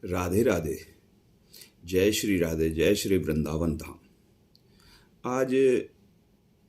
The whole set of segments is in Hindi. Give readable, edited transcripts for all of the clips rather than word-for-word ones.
राधे राधे। जय श्री राधे, जय श्री वृंदावन धाम। आज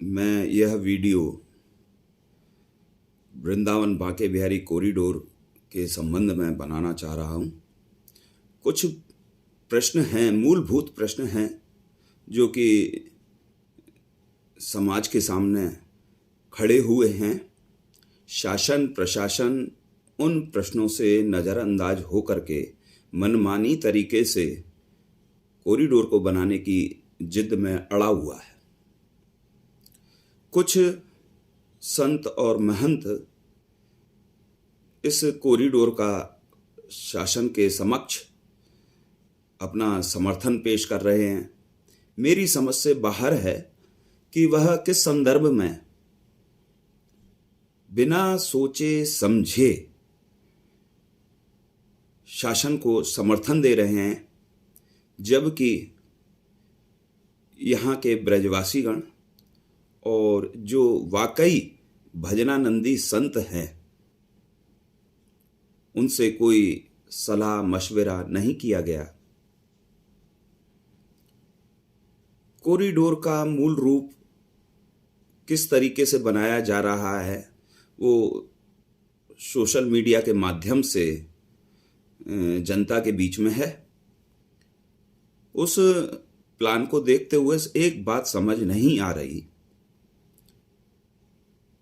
मैं यह वीडियो वृंदावन बांके बिहारी कॉरिडोर के संबंध में बनाना चाह रहा हूँ। कुछ प्रश्न हैं, मूलभूत प्रश्न हैं जो कि समाज के सामने खड़े हुए हैं। शासन प्रशासन उन प्रश्नों से नज़रअंदाज हो करके मनमानी तरीके से कॉरिडोर को बनाने की जिद में अड़ा हुआ है। कुछ संत और महंत इस कॉरिडोर का शासन के समक्ष अपना समर्थन पेश कर रहे हैं। मेरी समझ से बाहर है कि वह किस संदर्भ में बिना सोचे समझे शासन को समर्थन दे रहे हैं, जबकि यहाँ के ब्रजवासीगण और जो वाकई भजनानंदी संत हैं उनसे कोई सलाह मशवरा नहीं किया गया। कॉरिडोर का मूल रूप किस तरीके से बनाया जा रहा है वो सोशल मीडिया के माध्यम से जनता के बीच में है। उस प्लान को देखते हुए एक बात समझ नहीं आ रही।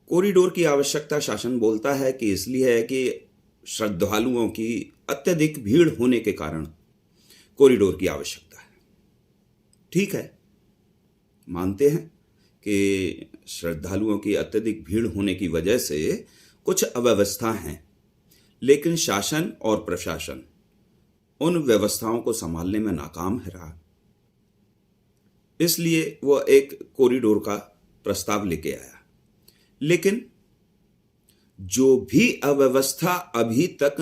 कॉरिडोर की आवश्यकता शासन बोलता है कि इसलिए है कि श्रद्धालुओं की अत्यधिक भीड़ होने के कारण कॉरिडोर की आवश्यकता है। ठीक है, मानते हैं कि श्रद्धालुओं की अत्यधिक भीड़ होने की वजह से कुछ अव्यवस्था हैं, लेकिन शासन और प्रशासन उन व्यवस्थाओं को संभालने में नाकाम है रहा। इसलिए वह एक कॉरिडोर का प्रस्ताव लेके आया। लेकिन जो भी अव्यवस्था अभी तक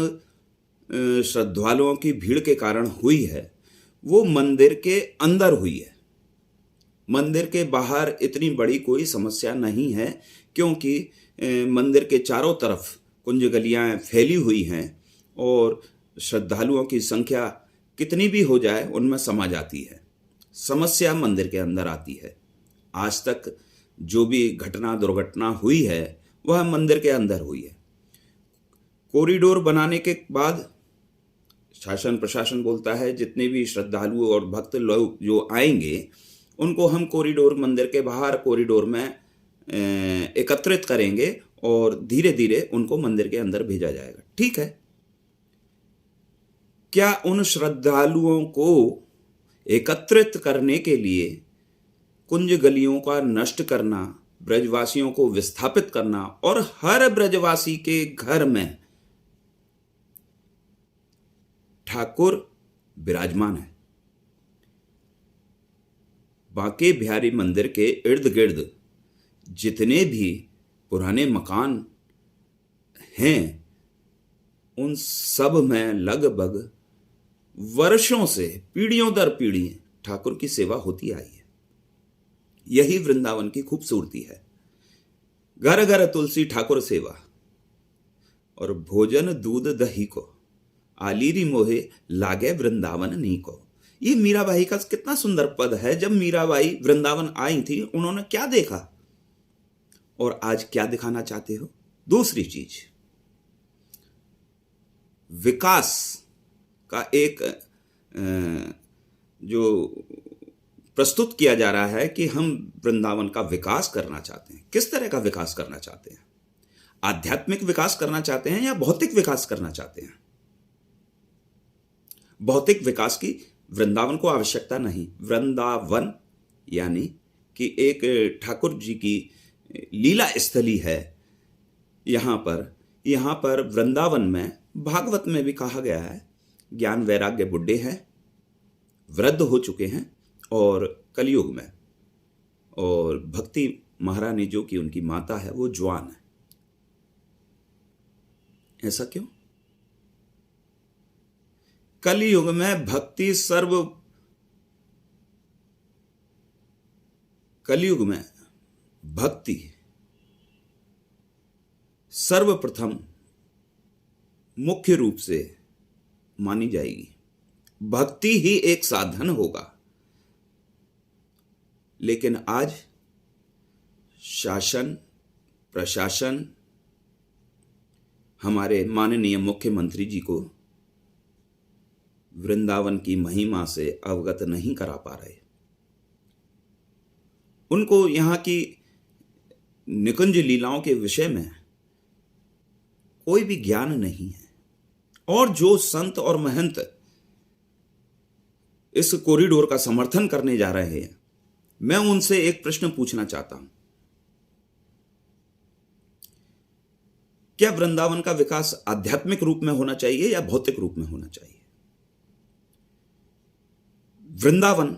श्रद्धालुओं की भीड़ के कारण हुई है वो मंदिर के अंदर हुई है। मंदिर के बाहर इतनी बड़ी कोई समस्या नहीं है, क्योंकि मंदिर के चारों तरफ कुंज गलियां फैली हुई हैं और श्रद्धालुओं की संख्या कितनी भी हो जाए उनमें समा जाती है। समस्या मंदिर के अंदर आती है। आज तक जो भी घटना दुर्घटना हुई है वह मंदिर के अंदर हुई है। कॉरिडोर बनाने के बाद शासन प्रशासन बोलता है जितने भी श्रद्धालु और भक्त लोग जो आएंगे उनको हम कॉरिडोर मंदिर के बाहर कॉरिडोर में एकत्रित करेंगे और धीरे धीरे उनको मंदिर के अंदर भेजा जाएगा। ठीक है, क्या उन श्रद्धालुओं को एकत्रित करने के लिए कुंज गलियों का नष्ट करना, ब्रजवासियों को विस्थापित करना और हर ब्रजवासी के घर में ठाकुर विराजमान है? बांके बिहारी मंदिर के इर्द गिर्द जितने भी पुराने मकान हैं उन सब में लगभग वर्षों से पीढ़ियों दर पीढ़ी ठाकुर की सेवा होती आई है। यही वृंदावन की खूबसूरती है। घर घर तुलसी ठाकुर सेवा और भोजन दूध दही को आलीरी मोहे लागे वृंदावन नी को। ये मीराबाई का कितना सुंदर पद है। जब मीराबाई वृंदावन आई थी उन्होंने क्या देखा और आज क्या दिखाना चाहते हो? दूसरी चीज, विकास का एक जो प्रस्तुत किया जा रहा है कि हम वृंदावन का विकास करना चाहते हैं। किस तरह का विकास करना चाहते हैं? आध्यात्मिक विकास करना चाहते हैं या भौतिक विकास करना चाहते हैं? भौतिक विकास की वृंदावन को आवश्यकता नहीं। वृंदावन यानी कि एक ठाकुर जी की लीला स्थली है। यहाँ पर वृंदावन में भागवत में भी कहा गया है ज्ञान वैराग्य बुढ़े हैं, वृद्ध हो चुके हैं और कलयुग में, और भक्ति महारानी जो कि उनकी माता है वो जवान है। ऐसा क्यों? कलयुग में भक्ति सर्वप्रथम मुख्य रूप से मानी जाएगी। भक्ति ही एक साधन होगा। लेकिन आज शासन प्रशासन हमारे माननीय मुख्यमंत्री जी को वृंदावन की महिमा से अवगत नहीं करा पा रहे। उनको यहाँ की निकुंज लीलाओं के विषय में कोई भी ज्ञान नहीं है। और जो संत और महंत इस कॉरिडोर का समर्थन करने जा रहे हैं, मैं उनसे एक प्रश्न पूछना चाहता हूं, क्या वृंदावन का विकास आध्यात्मिक रूप में होना चाहिए या भौतिक रूप में होना चाहिए? वृंदावन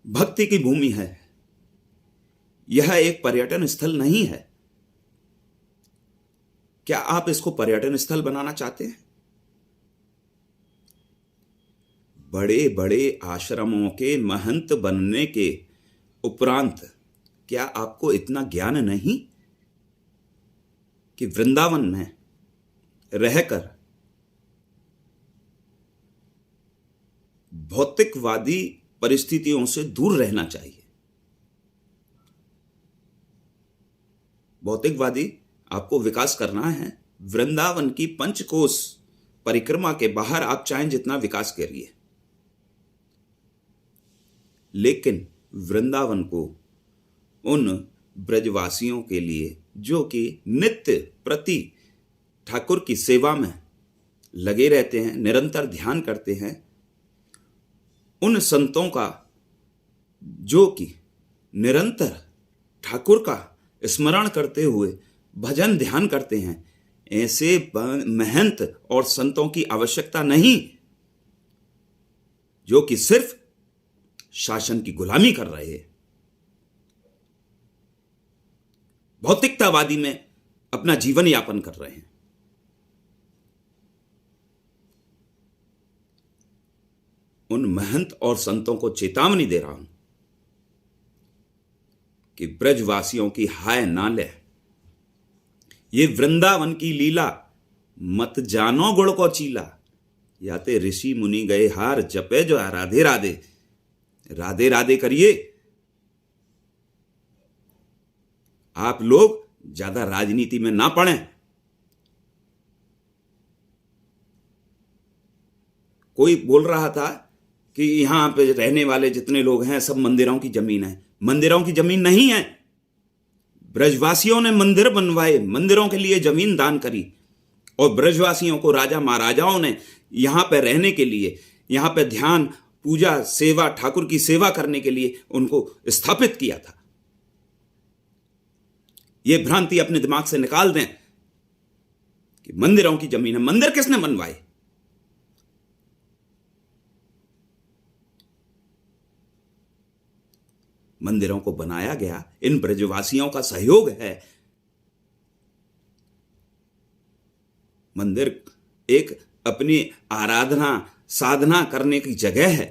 भक्ति की भूमि है, यह एक पर्यटन स्थल नहीं है। क्या आप इसको पर्यटन स्थल बनाना चाहते हैं? बड़े बड़े आश्रमों के महंत बनने के उपरांत क्या आपको इतना ज्ञान नहीं कि वृंदावन में रहकर भौतिकवादी परिस्थितियों से दूर रहना चाहिए? भौतिकवादी आपको विकास करना है, वृंदावन की पंचकोश परिक्रमा के बाहर आप चाहें जितना विकास करिए, लेकिन वृंदावन को उन ब्रजवासियों के लिए जो कि नित्य प्रति ठाकुर की सेवा में लगे रहते हैं, निरंतर ध्यान करते हैं, उन संतों का जो कि निरंतर ठाकुर का स्मरण करते हुए भजन ध्यान करते हैं, ऐसे महंत और संतों की आवश्यकता नहीं जो कि सिर्फ शासन की गुलामी कर रहे हैं, भौतिकतावादी में अपना जीवन यापन कर रहे हैं। उन महंत और संतों को चेतावनी दे रहा हूं कि ब्रजवासियों की हाय ना ले, ये वृंदावन की लीला मत जानो गुड़ को चीला, या ते ऋषि मुनि गए हार जपे जो राधे राधे, राधे राधे करिए। आप लोग ज्यादा राजनीति में ना पड़ें। कोई बोल रहा था कि यहां पे रहने वाले जितने लोग हैं सब मंदिरों की जमीन है। मंदिरों की जमीन नहीं है, ब्रजवासियों ने मंदिर बनवाए, मंदिरों के लिए जमीन दान करी, और ब्रजवासियों को राजा महाराजाओं ने यहां पर रहने के लिए, यहां पर ध्यान पूजा सेवा ठाकुर की सेवा करने के लिए उनको स्थापित किया था। यह भ्रांति अपने दिमाग से निकाल दें कि मंदिरों की जमीन है। मंदिर किसने बनवाए? मंदिरों को बनाया गया इन ब्रजवासियों का सहयोग है। मंदिर एक अपनी आराधना साधना करने की जगह है।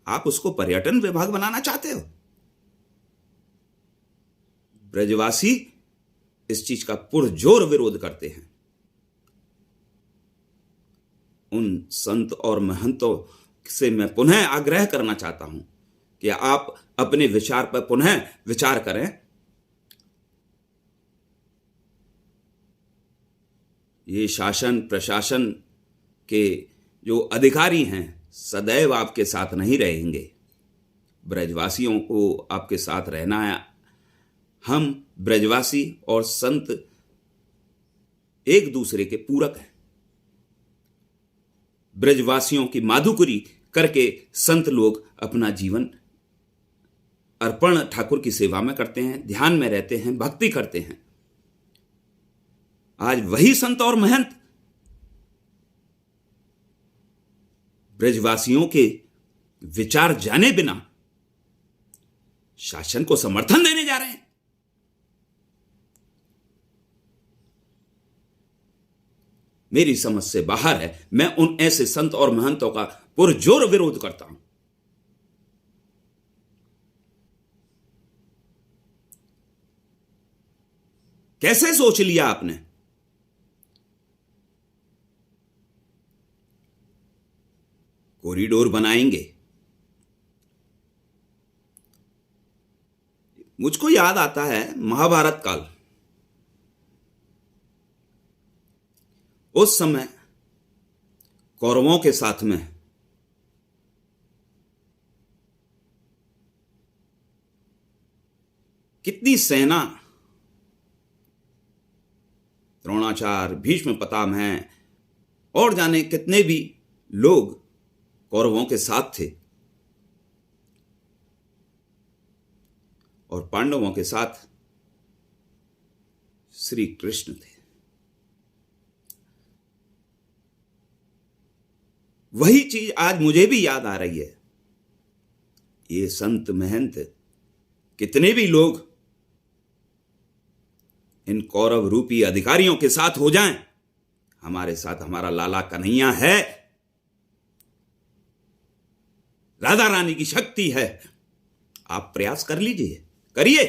आप उसको पर्यटन विभाग बनाना चाहते हो? ब्रजवासी इस चीज का पुरजोर विरोध करते हैं। उन संत और महंतों से मैं पुनः आग्रह करना चाहता हूं कि आप अपने विचार पर पुनः विचार करें। ये शासन प्रशासन के जो अधिकारी हैं सदैव आपके साथ नहीं रहेंगे। ब्रजवासियों को आपके साथ रहना है। हम ब्रजवासी और संत एक दूसरे के पूरक हैं। ब्रजवासियों की माधुकरी करके संत लोग अपना जीवन अर्पण ठाकुर की सेवा में करते हैं, ध्यान में रहते हैं, भक्ति करते हैं। आज वही संत और महंत ब्रजवासियों के विचार जाने बिना शासन को समर्थन देने जा रहे हैं। मेरी समझ से बाहर है। मैं उन ऐसे संत और महंतों का पुरजोर विरोध करता हूं। कैसे सोच लिया आपने कॉरिडोर बनाएंगे। मुझको याद आता है महाभारत काल। उस समय कौरवों के साथ में कितनी सेना, द्रोणाचार्य, भीष्म पितामह और जाने कितने भी लोग कौरवों के साथ थे, और पांडवों के साथ श्री कृष्ण थे। वही चीज आज मुझे भी याद आ रही है। ये संत महंत कितने भी लोग इन कौरव रूपी अधिकारियों के साथ हो जाएं, हमारे साथ हमारा लाला कन्हैया है, राधा रानी की शक्ति है। आप प्रयास कर लीजिए, करिए।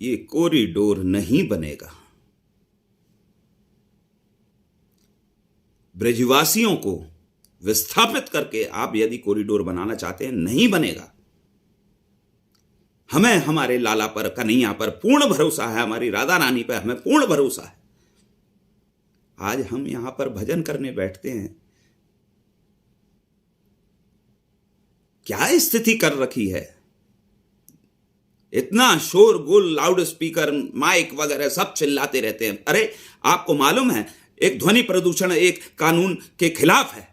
ये कॉरिडोर नहीं बनेगा। ब्रजवासियों को विस्थापित करके आप यदि कॉरिडोर बनाना चाहते हैं, नहीं बनेगा। हमें हमारे लाला पर, कन्हैया पर पूर्ण भरोसा है, हमारी राधा रानी पर हमें पूर्ण भरोसा है। आज हम यहां पर भजन करने बैठते हैं, क्या स्थिति कर रखी है। इतना शोरगुल, लाउड स्पीकर, माइक वगैरह सब चिल्लाते रहते हैं। अरे आपको मालूम है एक ध्वनि प्रदूषण एक कानून के खिलाफ है।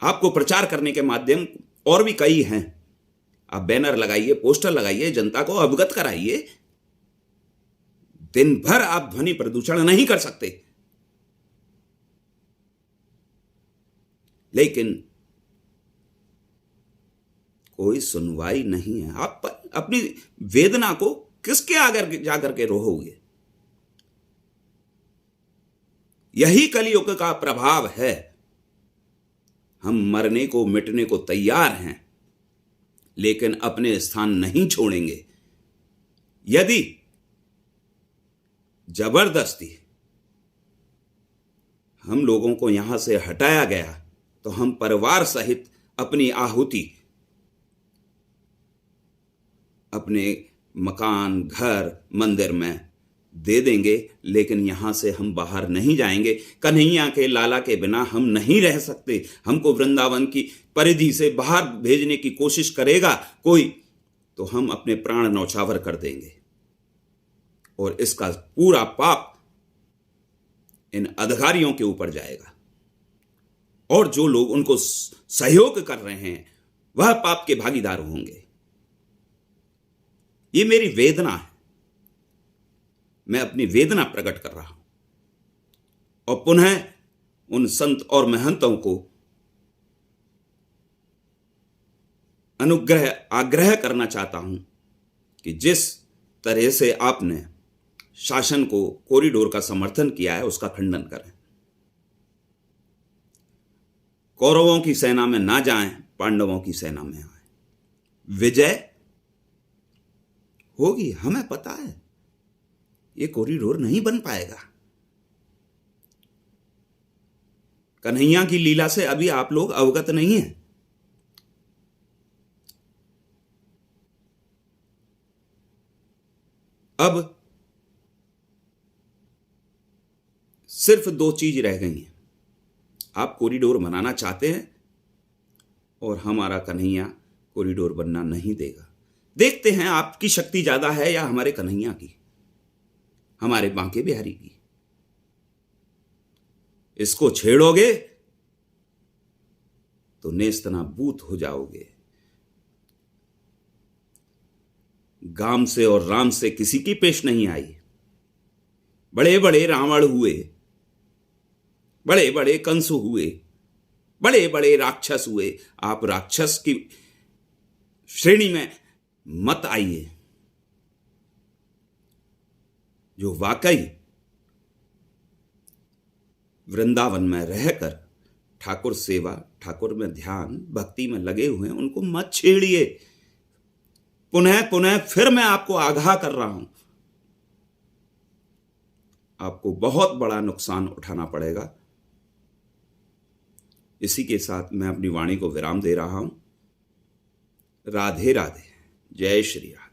आपको प्रचार करने के माध्यम और भी कई हैं। आप बैनर लगाइए, पोस्टर लगाइए, जनता को अवगत कराइए। दिन भर आप ध्वनि प्रदूषण नहीं कर सकते, लेकिन कोई सुनवाई नहीं है। आप अपनी वेदना को किसके आगे जाकर के रोहोगे? यही कलियुग का प्रभाव है। हम मरने को, मिटने को तैयार हैं, लेकिन अपने स्थान नहीं छोड़ेंगे। यदि जबरदस्ती हम लोगों को यहां से हटाया गया तो हम परिवार सहित अपनी आहुति अपने मकान, घर, मंदिर में दे देंगे, लेकिन यहां से हम बाहर नहीं जाएंगे। कन्हैया के, लाला के बिना हम नहीं रह सकते। हमको वृंदावन की परिधि से बाहर भेजने की कोशिश करेगा कोई, तो हम अपने प्राण न्यौछावर कर देंगे, और इसका पूरा पाप इन अधिकारियों के ऊपर जाएगा। और जो लोग उनको सहयोग कर रहे हैं वह पाप के भागीदार होंगे। ये मेरी वेदना है, मैं अपनी वेदना प्रकट कर रहा हूं, और पुनः उन संत और महंतों को आग्रह करना चाहता हूं कि जिस तरह से आपने शासन को, कॉरिडोर का समर्थन किया है, उसका खंडन करें। कौरवों की सेना में ना जाएं, पांडवों की सेना में आए। विजय होगी, हमें पता है। ये कॉरिडोर नहीं बन पाएगा। कन्हैया की लीला से अभी आप लोग अवगत नहीं हैं। अब सिर्फ दो चीज रह गई हैं। आप कॉरिडोर बनाना चाहते हैं और हमारा कन्हैया कॉरिडोर बनना नहीं देगा। देखते हैं आपकी शक्ति ज्यादा है या हमारे कन्हैया की, हमारे बांके बिहारी की। इसको छेड़ोगे तो नेस्तनाबूत हो जाओगे। गाम से और राम से किसी की पेश नहीं आई। बड़े बड़े रावण हुए, बड़े बड़े कंस हुए, बड़े बड़े राक्षस हुए। आप राक्षस की श्रेणी में मत आइए। जो वाकई वृंदावन में रहकर ठाकुर सेवा, ठाकुर में ध्यान, भक्ति में लगे हुए हैं, उनको मत छेड़िए। पुनः पुनः फिर मैं आपको आगाह कर रहा हूं, आपको बहुत बड़ा नुकसान उठाना पड़ेगा। इसी के साथ मैं अपनी वाणी को विराम दे रहा हूं। राधे राधे। जय श्री राम।